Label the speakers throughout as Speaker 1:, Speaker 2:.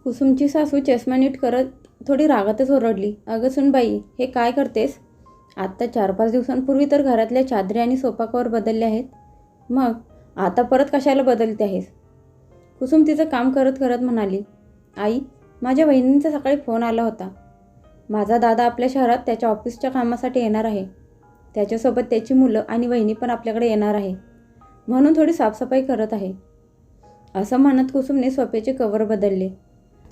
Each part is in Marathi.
Speaker 1: कुसुमची सासू चष्मा नीट करत थोडी रागातच ओरडली, "अगं सुनबाई, हे काय करतेस? आत्ता 4-5 दिवसांपूर्वी तर घरातल्या चादरी आणि सोफा कव्हर बदलले आहेत. मग आता परत कशाला बदलते आहेस?" कुसुम तिचं काम करत करत म्हणाली, "आई, माझ्या वहिनींचा सकाळी फोन आला होता. माझा दादा आपल्या शहरात त्याच्या ऑफिसच्या कामासाठी येणार आहे. त्याच्यासोबत त्याची मुलं आणि वहिनी पण आपल्याकडे येणार आहे. म्हणून थोडी साफसफाई करत आहे." असं म्हणत कुसुमने सोफ्याचे कव्हर बदलले.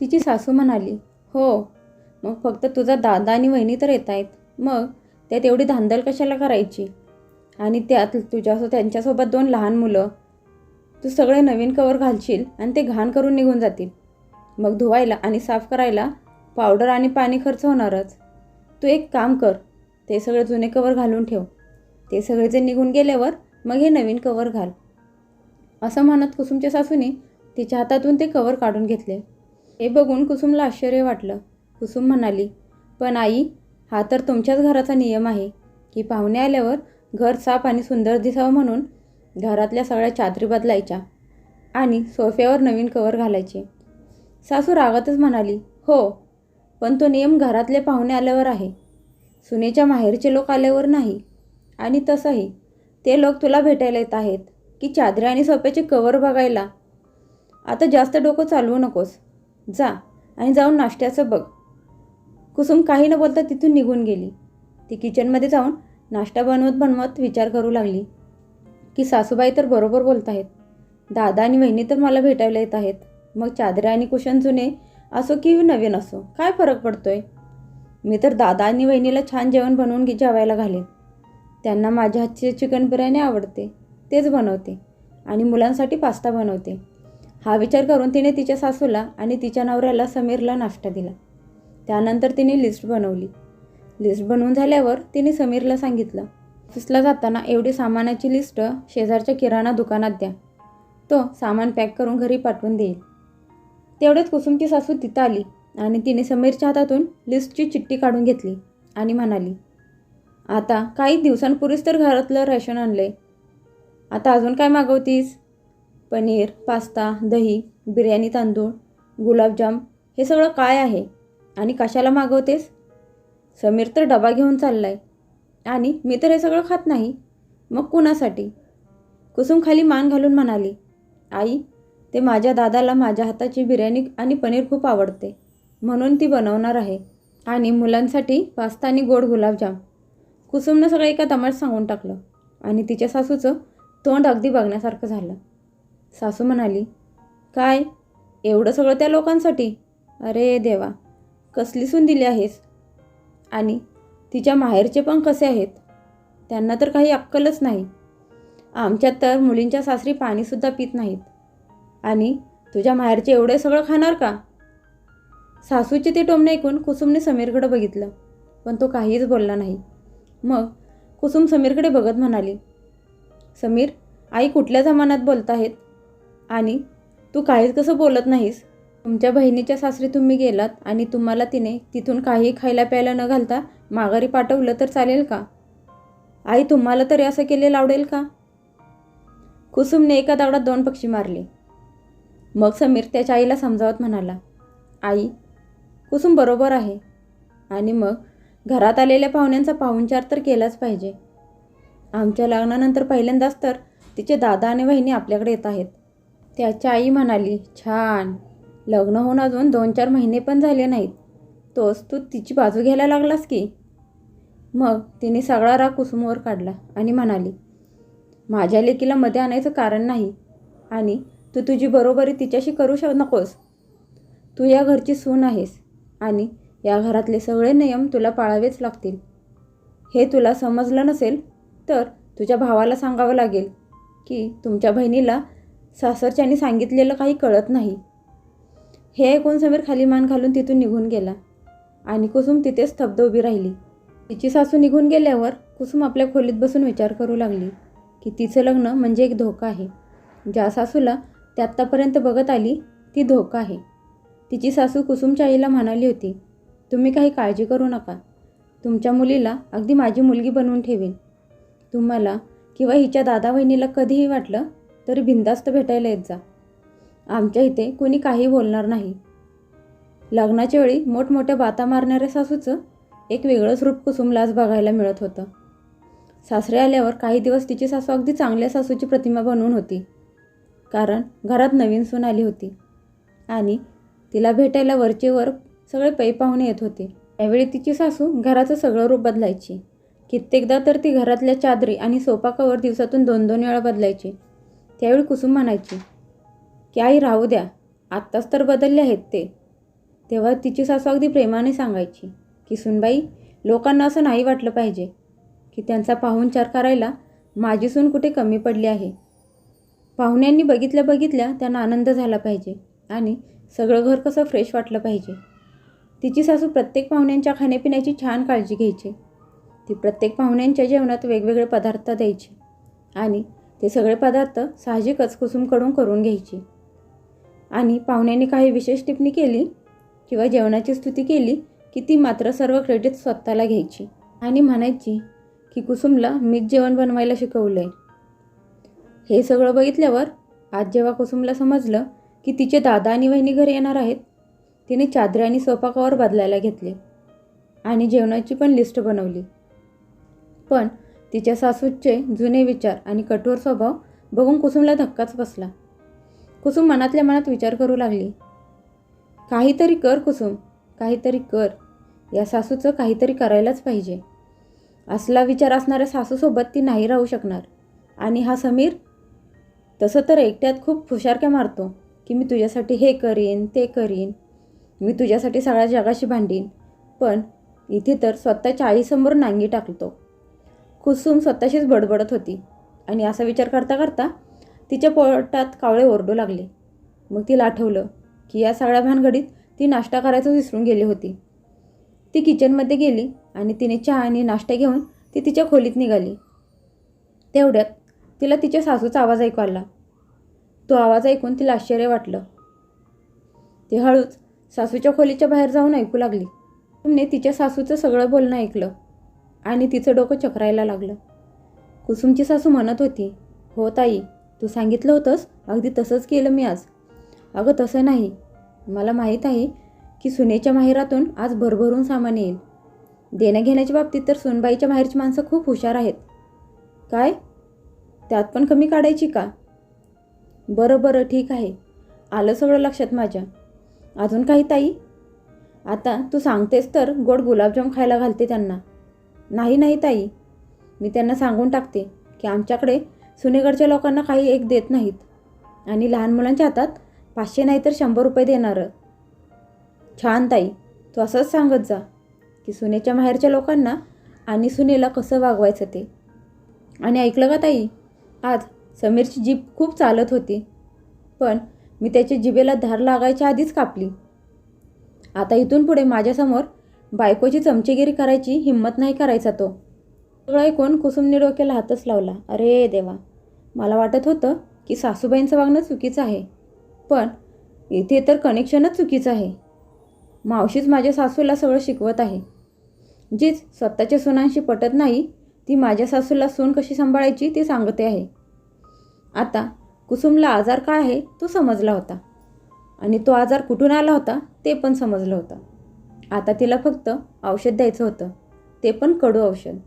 Speaker 1: तिची सासू म्हणाली, "हो, मग फक्त तुझा दादा आणि वहिनी तर येत आहेत. मग त्यात एवढी धांदल कशाला करायची? आणि त्यात त्यांच्यासोबत 2 लहान मुलं. तू सगळे नवीन कव्हर घालशील आणि ते घाण करून निघून जातील. मग धुवायला आणि साफ करायला पावडर आणि पाणी खर्च होणारच. तू एक काम कर, ते सगळे जुने कव्हर घालून ठेव. ते सगळे जे निघून गेल्यावर मग हे नवीन कव्हर घाल." असं म्हणत कुसुमच्या सासूने तिच्या हातातून ते कव्हर काढून घेतले. हे बघून कुसुमला आश्चर्य वाटलं. कुसुम म्हणाली, "पण आई, हा तर तुमच्याच घराचा नियम आहे की पाहुणे आल्यावर घर साफ आणि सुंदर दिसावं म्हणून घरातल्या सगळ्या चादरी बदलायच्या आणि सोफ्यावर नवीन कव्हर घालायचे." सासू रागातच म्हणाली, "हो, पण तो नियम घरातले पाहुणे आल्यावर आहे, सुनेच्या माहेरचे लोक आल्यावर नाही. आणि तसंही ते लोक तुला भेटायला येत आहेत की चादरी आणि सोफ्याचे कव्हर बघायला? आता जास्त डोकं चालवू नकोस. जा आणि जाऊन नाश्त्याचं बघ." कुसुम काही न बोलता तिथून निघून गेली. ती किचनमध्ये जाऊन नाश्ता बनवत बनवत विचार करू लागली की सासूबाई तर बरोबर बोलत आहेत. दादा आणि वहिनी तर मला भेटायला येत आहेत. मग चादऱ्या आणि कुशन जुने असो की नवीन असो, काय फरक पडतोय? मी तर दादा आणि वहिनीला छान जेवण बनवून जेवायला घालेन. त्यांना माझ्या हातची चिकन बिर्याणी आवडते, तेच बनवते. आणि मुलांसाठी पास्ता बनवते. हा विचार करून तिने तिच्या सासूला आणि तिच्या नवऱ्याला समीरला नाश्ता दिला. त्यानंतर तिने लिस्ट बनवली. लिस्ट बनवून झाल्यावर तिने समीरला सांगितलं, "ऑफिसला जाताना एवढी सामानाची लिस्ट शेजारच्या किराणा दुकानात द्या. तो सामान पॅक करून घरी पाठवून देईल." तेवढ्यात कुसुमची सासू तिथं आली आणि तिने समीरच्या हातातून लिस्टची चिठ्ठी काढून घेतली आणि म्हणाली, "आता काही दिवसांपूर्वीच तर घरातलं रेशन आणलंय. आता अजून काय मागवतीस? पनीर, पास्ता, दही, बिर्याणी तांदूळ, गुलाबजाम हे सगळं काय आहे आणि कशाला मागवतेस? समीर तर डबा घेऊन चाललाय आणि मी तर हे सगळं खात नाही. मग कुणासाठी?" कुसुम खाली मान घालून म्हणाली, "आई, ते माझ्या दादाला माझ्या हाताची बिर्याणी आणि पनीर खूप आवडते, म्हणून ती बनवणार आहे. आणि मुलांसाठी पास्ता आणि गोड गुलाबजाम." कुसुमनं सगळं एका दमात सांगून टाकलं आणि तिच्या सासूचं तोंड अगदी बघण्यासारखं झालं. सासू म्हणाली, "काय, एवढं सगळं त्या लोकांसाठी? अरे देवा, कसली सून दिली आहेस? आणि तिच्या माहेरचे पण कसे आहेत? त्यांना तर काही अक्कलच नाही. आमच्यात तर मुलींच्या सासरी पाणीसुद्धा पित नाहीत. आणि तुझ्या माहेरचे एवढे सगळं खाणार का?" सासूचे ते टोमणे ऐकून कुसुमने समीरकडे बघितलं, पण तो काहीच बोलला नाही. मग कुसुम समीरकडे बघत म्हणाली, "समीर, आई कुठल्या जमान्यात बोलत आहेत? आणि तू काहीच कसं बोलत नाहीस? तुमच्या बहिणीच्या सासरी तुम्ही गेलात आणि तुम्हाला तिने तिथून काही खायला प्यायला न घालता माघारी पाठवलं तर चालेल का? आई, तुम्हाला तरी असं केलेलं आवडेल का?" कुसुमने एका दगडात 2 पक्षी मारले. मग समीर त्याच्या आईला समजावत म्हणाला, "आई, कुसुम बरोबर आहे. आणि मग घरात आलेल्या पाहुण्यांचा पाहुणचार तर केलाच पाहिजे. आमच्या लग्नानंतर पहिल्यांदाच तर तिचे दादा आणि वहिनी आपल्याकडे येत आहेत." त्याच्या आई म्हणाली, "छान. लग्न होऊन अजून 2-4 महिने पण झाले नाहीत, तोच तू तिची बाजू घ्यायला लागलास की?" मग तिने सगळा राग कुसुमवर काढला आणि म्हणाली, "माझ्या लेकीला मध्ये आणायचं कारण नाही. आणि तू तुझी बरोबरी तिच्याशी करू नकोस. तू या घरची सून आहेस आणि या घरातले सगळे नियम तुला पाळावेच लागतील. हे तुला समजलं नसेल तर तुझ्या भावाला सांगावं लागेल की तुमच्या बहिणीला सासरच्यांनी सांगितलेलं काही कळत नाही." हे ऐकून समीर खाली मान घालून तिथून निघून गेला आणि कुसुम तिथेच स्तब्ध उभी राहिली. तिची सासू निघून गेल्यावर कुसुम आपल्या खोलीत बसून विचार करू लागली की तिचं लग्न म्हणजे एक धोका आहे. ज्या सासूला ती आत्तापर्यंत बघत आली ती धोका आहे. तिची सासू कुसुमच्या आईला म्हणाली होती, "तुम्ही काही काळजी करू नका. तुमच्या मुलीला अगदी माझी मुलगी बनवून ठेवीन. तुम्हाला किंवा हिच्या दादा वहिनीला कधीही वाटलं तरी बिनधास्त भेटायला येत जा. आमच्या इथे कुणी काही बोलणार नाही." लग्नाच्या वेळी मोठमोठ्या बाता मारणाऱ्या सासूचं एक वेगळंच रूप कुसुमला आज बघायला मिळत होतं. सासरे आल्यावर काही दिवस तिची सासू अगदी चांगल्या सासूची प्रतिमा बनवून होती, कारण घरात नवीन सून आली होती आणि तिला भेटायला वरचे वर सगळे पै पाहुणे येत होते. त्यावेळी तिची सासू घराचं सगळं रूप बदलायची. कित्येकदा तर ती घरातल्या चादरी आणि सोफा कवर दिवसातून 2-2 वेळा बदलायची. त्यावेळी कुसुम म्हणायची की आई राहू द्या, आत्ताच तर बदलले आहेत ते. तेव्हा तिची सासू अगदी प्रेमाने सांगायची की सुनबाई, लोकांना असं नाही वाटलं पाहिजे की त्यांचा पाहुणचार करायला माझी सून कुठे कमी पडली आहे. पाहुण्यांनी बघितल्या बघितल्या त्यांना आनंद झाला पाहिजे आणि सगळं घर कसं फ्रेश वाटलं पाहिजे. तिची सासू प्रत्येक पाहुण्यांच्या खाण्यापिण्याची छान काळजी घ्यायची. ती प्रत्येक पाहुण्यांच्या जेवणात वेगवेगळे पदार्थ द्यायची आणि ते सगळे पदार्थ साहजिकच कुसुमकडून करून घ्यायची. आणि पाहुण्यांनी काही विशेष टिप्पणी केली किंवा जेवणाची स्तुती केली की ती मात्र सर्व क्रेडिट स्वतःला घ्यायची आणि म्हणायची की कुसुमला मीच जेवण बनवायला शिकवलंय. हे सगळं बघितल्यावर आज जेव्हा कुसुमला समजलं की तिचे दादा आणि वहिनी घरी येणार आहेत, तिने चादरी आणि सोफा कवर बदलायला घेतले आणि जेवणाची पण लिस्ट बनवली. पण तिच्या सासूचे जुने विचार आणि कठोर स्वभाव बघून कुसुमला धक्काच बसला. कुसुम मनातल्या मनात विचार करू लागली, काहीतरी कर कुसुम, काहीतरी कर. या सासूचं काहीतरी करायलाच पाहिजे. असला विचार असणाऱ्या सासूसोबत ती नाही राहू शकणार. आणि हा समीर तसं तर एकट्यात खूप फुशारक्या मारतो की मी तुझ्यासाठी हे करीन ते करीन, मी तुझ्यासाठी सगळ्या जगाशी भांडीन, पण इथे तर स्वतःच्या आईसमोर नांगी टाकतो. कुसुम स्वतःशीच बडबडत होती आणि असा विचार करता करता तिच्या पोटात कावळे ओरडू लागले. मग तिला आठवलं की या सगळ्या भानगडीत ती नाश्ता करायचं विसरून गेली होती. ती किचनमध्ये गेली आणि तिने चहा आणि नाश्ता घेऊन ती तिच्या खोलीत निघाली. तेवढ्यात तिला तिच्या सासूचा आवाज ऐकू आला. तो आवाज ऐकून तिला आश्चर्य वाटलं. ती हळूच सासूच्या खोलीच्या बाहेर जाऊन ऐकू लागली. कुसुमने तिच्या सासूचं सगळं बोलणं ऐकलं आणि तिचं डोकं चक्रायला लागलं. कुसुमची सासू म्हणत होती, हो ताई, तू सांगितलं होतंस अगदी तसंच केलं मी आज. अगं तसं नाही, मला माहीत आहे की सुनेच्या माहेरातून आज भरभरून सामान येईल. देण्या घेण्याच्या बाबतीत तर सुनबाईच्या माहेरची माणसं खूप हुशार आहेत. काय, त्यात पण कमी काढायची का? बरं ठीक आहे, आलं सगळं लक्षात माझ्या. अजून काही ताई? आता तू सांगतेस तर गोड गुलाबजाम खायला घालते त्यांना. नाही ताई, मी त्यांना सांगून टाकते की आमच्याकडे सुनेकडच्या लोकांना काही एक देत नाहीत आणि लहान मुलांच्या हातात 500 नाही तर 100 रुपये देणारं. छान ताई, तू असंच सांगत जा की सुनेच्या माहेरच्या लोकांना आणि सुनेला कसं वागवायचं ते. आणि ऐकलं का ताई, आज समीरची जीभ खूप चालत होती, पण मी त्याच्या जिभेला धार लागायच्या आधीच कापली. आता इथून पुढे माझ्यासमोर बायकोची चमचेगिरी करायची हिंमत नाही करायचा तो. सगळं ऐकून कुसुमने डोक्याला हातच लावला. अरे देवा, मला वाटत होतं की सासूबाईंचं वागणं चुकीचं आहे, पण इथे तर कनेक्शनच चुकीचं आहे. मावशीच माझ्या सासूला सगळं शिकवत आहे. जीच स्वतःच्या सुनांशी पटत नाही ती माझ्या सासूला सून कशी सांभाळायची ते सांगते आहे. आता कुसुमला आजार काय आहे तो समजला होता आणि तो आजार कुठून आला होता ते पण समजलं होतं. आता तिला फक्त औषध द्यायचं होतं, ते पण कडू औषध.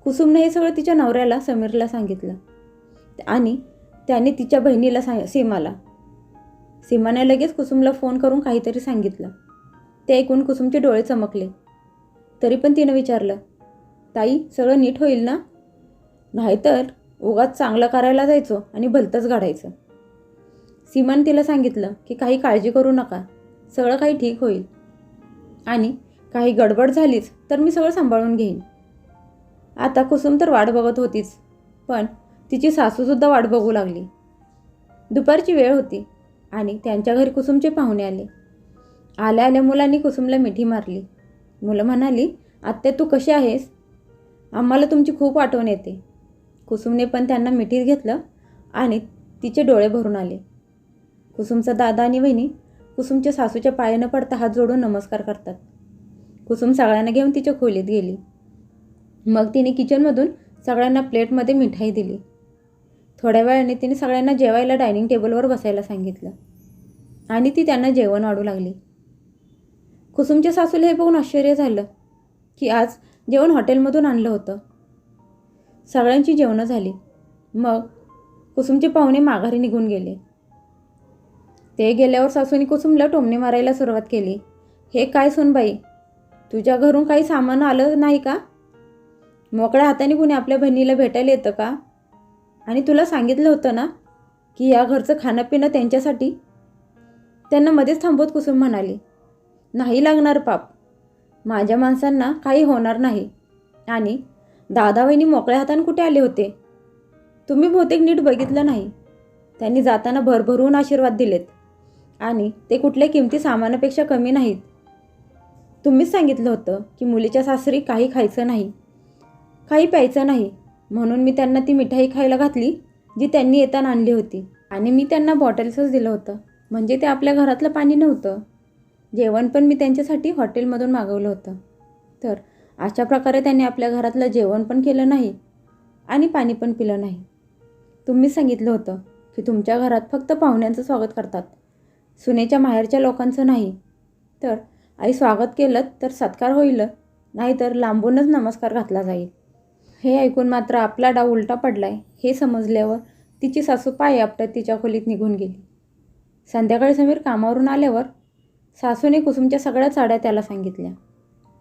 Speaker 1: कुसुमने हे सगळं तिच्या नवऱ्याला समीरला सांगितलं आणि त्याने तिच्या बहिणीला सीमाने लगेच कुसुमला फोन करून काहीतरी सांगितलं. ते ऐकून कुसुमचे डोळे चमकले. तरी पण तिनं विचारलं, ताई सगळं नीट होईल ना? नाहीतर उगाच चांगलं करायला जायचो आणि भलतंच घडायचं. सीमाने तिला सांगितलं की काही काळजी करू नका, सगळं काही ठीक होईल आणि काही गडबड झालीच तर मी सगळं सांभाळून घेईन. आता कुसुम तर वाट बघत होतीच, पण तिची सासूसुद्धा वाट बघू लागली. दुपारची वेळ होती आणि त्यांच्या घरी कुसुमचे पाहुणे आले. आल्या मुलांनी कुसुमला मिठी मारली. मुलं म्हणाली, आत्या तू कशी आहेस? आम्हाला तुमची खूप आठवण येते. कुसुमने पण त्यांना मिठीत घेतलं आणि तिचे डोळे भरून आले. कुसुमचा दादा आणि वहिनी कुसुमच्या सासूच्या पाया न पडता हात जोडून नमस्कार करतात. कुसुम सगळ्यांना घेऊन तिच्या खोलीत गेली. मग तिने किचनमधून सगळ्यांना प्लेटमध्ये मिठाई दिली. थोड्या वेळाने तिने सगळ्यांना जेवायला डायनिंग टेबलवर बसायला सांगितलं आणि ती त्यांना जेवण वाढू लागली. कुसुमच्या सासूला हे बघून आश्चर्य झालं की आज जेवण हॉटेलमधून आणलं होतं. सगळ्यांची जेवणं झाली. मग कुसुमचे पाहुणे माघारी निघून गेले. ते गेल्यावर सासूने कुसुमला टोमणे मारायला सुरुवात केली. हे काय सोनबाई, तुझ्या घरून काही सामान आलं नाही का? मोकळ्या हाताने कुणी आपल्या बहिणीला भेटायला येतं का? आणि तुला सांगितलं होतं ना की या घरचं खाणं पिणं त्यांच्यासाठी. त्यांना मध्येच थांबवत कुसुम म्हणाली, नाही लागणार पाप. माझ्या माणसांना काही होणार नाही. आणि दादा वहिनी मोकळ्या हाताने कुठे आले होते? तुम्ही बहुतेक नीट बघितलं नाही. त्यांनी जाताना भरभरून आशीर्वाद दिलेत आणि ते कुठल्या किमती सामानापेक्षा कमी नाहीत. तुम्हीच सांगितलं होतं की मुलीच्या सासरी काही खायचं नाही, काही प्यायचं नाही, म्हणून मी त्यांना ती मिठाई खायला घातली जी त्यांनी येताना आणली होती. आणि मी त्यांना बॉटल्सच दिलं होतं, म्हणजे ते आपल्या घरातलं पाणी नव्हतं. जेवण पण मी त्यांच्यासाठी हॉटेलमधून मागवलं होतं. तर अशा प्रकारे त्यांनी आपल्या घरातलं जेवण पण केलं नाही आणि पाणी पण पिलं नाही. तुम्हीच सांगितलं होतं की तुमच्या घरात फक्त पाहुण्यांचं स्वागत करतात, सुनेच्या माहेरच्या लोकांचं नाही. तर आई स्वागत केलं तर सत्कार होईल, नाहीतर लांबूनच नमस्कार घातला जाईल. हे ऐकून मात्र आपला डाव उलटा पडलाय हे समजल्यावर तिची सासू पाय आपटत तिच्या खोलीत निघून गेली. संध्याकाळी समीर कामावरून आल्यावर सासूने कुसुमच्या सगळ्या साड्या त्याला सांगितल्या.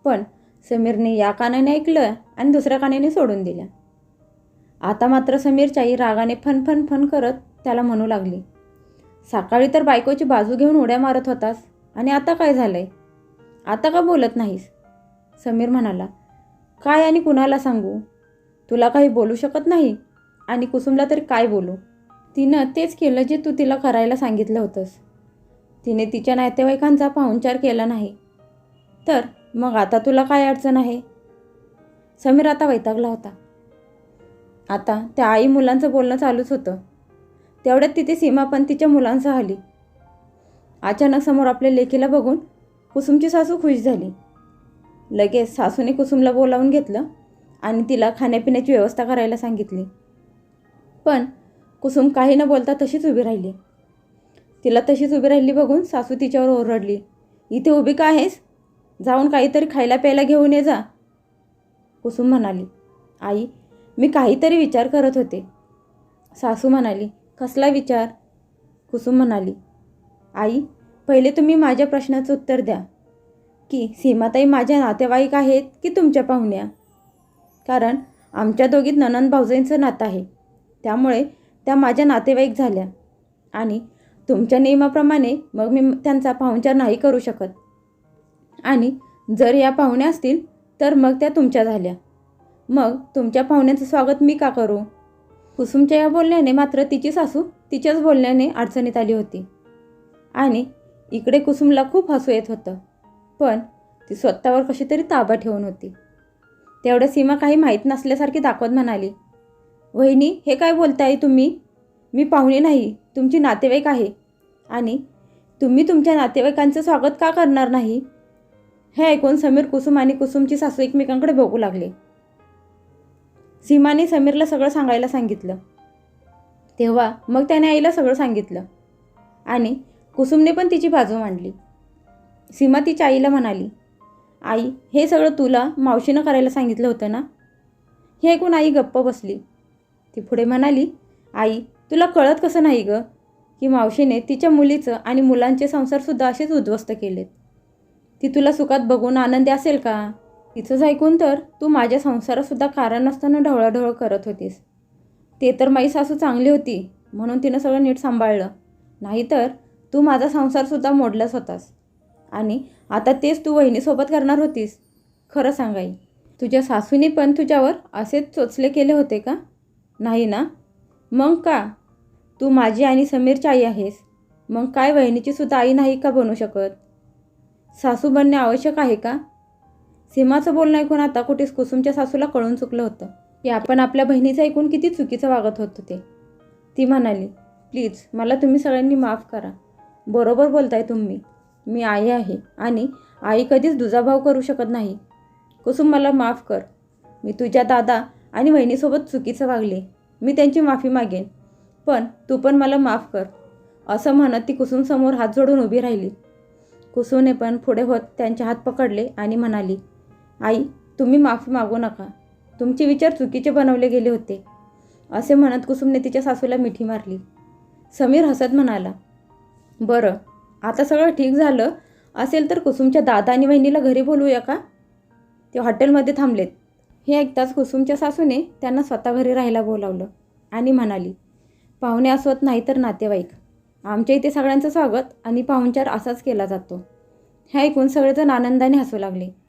Speaker 1: पण समीरने या कानाने ऐकलं आणि दुसऱ्या कानाने सोडून दिल्या. आता मात्र समीरच्या आई रागाने फन फन फन करत त्याला म्हणू लागली, सकाळी तर बायकोची बाजू घेऊन उड्या मारत होतास आणि आता काय झालंय? आता का बोलत नाहीस? समीर म्हणाला, काय आणि कुणाला सांगू? तुला काही बोलू शकत नाही आणि कुसुमला तरी काय बोलू? तिनं तेच केलं जे तू तिला करायला सांगितलं होतंस. तिने तिच्या नातेवाईकांचा पाहुणचार केला नाही, तर मग आता तुला काय अडचण आहे? समीर आता वैतागला होता. आता त्या आई मुलांचं बोलणं चालूच होतं. तेवढ्यात तिथे सीमा पण तिच्या मुलांसह आली. अचानक समोर आपल्या लेकीला बघून कुसुमची सासू खुश झाली. लगेच सासूने कुसुमला बोलावून घेतलं आणि तिला खाण्यापिण्याची व्यवस्था करायला सांगितली. पण कुसुम काही न बोलता तशीच उभी राहिली. तिला तशीच उभी राहिली बघून सासू तिच्यावर ओरडली, इथे उभी का आहेस? जाऊन काहीतरी खायला प्यायला घेऊन ये जा. कुसुम म्हणाली, आई मी काहीतरी विचार करत होते. सासू म्हणाली, कसला विचार? कुसुम म्हणाली, आई पहिले तुम्ही माझ्या प्रश्नाचं उत्तर द्या की सीमाताई माझ्या नातेवाईक आहेत की तुमच्या पाहुण्या? कारण आमच्या दोघीत नणंद भाऊजाईंचं नातं आहे, त्यामुळे त्या माझ्या नातेवाईक झाल्या आणि तुमच्या नियमाप्रमाणे मग मी त्यांचा पाहुणचार नाही करू शकत. आणि जर या पाहुण्या असतील तर मग त्या तुमच्या झाल्या. मग तुमच्या पाहुण्यांचं स्वागत मी का करू? कुसुमच्या या बोलण्याने मात्र तिची सासू तिच्याच बोलण्याने अडचणीत आली होती. आणि इकडे कुसुमला खूप हसू येत होतं, पण ती स्वतःवर कशी तरी ताबा ठेवून होती. तेवढं सीमा काही माहीत नसल्यासारखी दाखवत म्हणाली, वहिनी हे काय बोलताय तुम्ही? मी पाहुणे नाही, तुमची नातेवाईक आहे. आणि तुम्ही तुमच्या नातेवाईकांचं स्वागत का करणार नाही? हे ऐकून समीर, कुसुम आणि कुसुमची सासू एकमेकांकडे बघू लागले. सीमाने समीरला सगळं सांगायला सांगितलं. तेव्हा मग त्याने आईला सगळं सांगितलं आणि कुसुमने पण तिची बाजू मांडली. सीमा तिच्या आईला म्हणाली, आई हे सगळं तुला मावशीनं करायला सांगितलं होतं ना? हे ऐकून आई गप्प बसली. ती पुढे म्हणाली, आई तुला कळत कसं नाही गं की मावशीने तिच्या मुलीचं आणि मुलांचे संसारसुद्धा असेच उद्ध्वस्त केलेत. ती तुला सुखात बघून आनंदी असेल का? तिचंच ऐकून तर तू माझ्या संसारातसुद्धा कारण नसताना ढवळाढवळ करत होतीस. ते तर माझी सासू चांगली होती म्हणून तिनं सगळं नीट सांभाळलं, नाहीतर तू माझा संसारसुद्धा मोडलाच होतास. आणि आता तेच तू वहिनीसोबत करणार होतीस. खरं सांगाई, तुझ्या सासूने पण तुझ्यावर असेच चोचले केले होते का? नाही ना? मग का? तू माझी आणि समीरची आई आहेस, मग काय वहिनीची सुद्धा आई नाही का बनू शकत? सासू बनणे आवश्यक आहे का? सीमाचं बोलणं ऐकून आता कुठेच कुसुमच्या सासूला कळून चुकलं होतं की आपण आपल्या बहिणीचं ऐकून किती चुकीचं वागत होतो ते. ती म्हणाली, प्लीज मला तुम्ही सगळ्यांनी माफ करा. बरोबर बोलताय तुम्ही. मी आई आहे आणि आई कधीच दुजाभाव करू शकत नाही. कुसुम मला माफ कर. मी तुझ्या दादा आणि वहिनीसोबत चुकीचं वागले. मी त्यांची माफी मागेन, पण तू पण मला माफ कर. असं म्हणत ती कुसुमसमोर हात जोडून उभी राहिली. कुसूने पण पुढे होत त्यांचे हात पकडले आणि म्हणाली, आई, तुम्ही माफी मागू नका. तुमचे विचार चुकीचे बनवले गेले होते. असे म्हणत कुसुमने तिच्या सासूला मिठी मारली. समीर हसत म्हणाला, बरं, आता सगळं ठीक झालं असेल तर कुसुमच्या दादा आणि वहिनीला घरी बोलवूया का? ते हॉटेलमध्ये थांबलेत. हे ऐकताच कुसुमच्या सासूने त्यांना स्वतः घरी राहायला बोलावलं आणि म्हणाली, पाहुणे असवत नाही तर नातेवाईक. आमच्या इथे सगळ्यांचं स्वागत आणि पाहुणचार असाच केला जातो. हे ऐकून सगळेजण आनंदाने हसू लागले.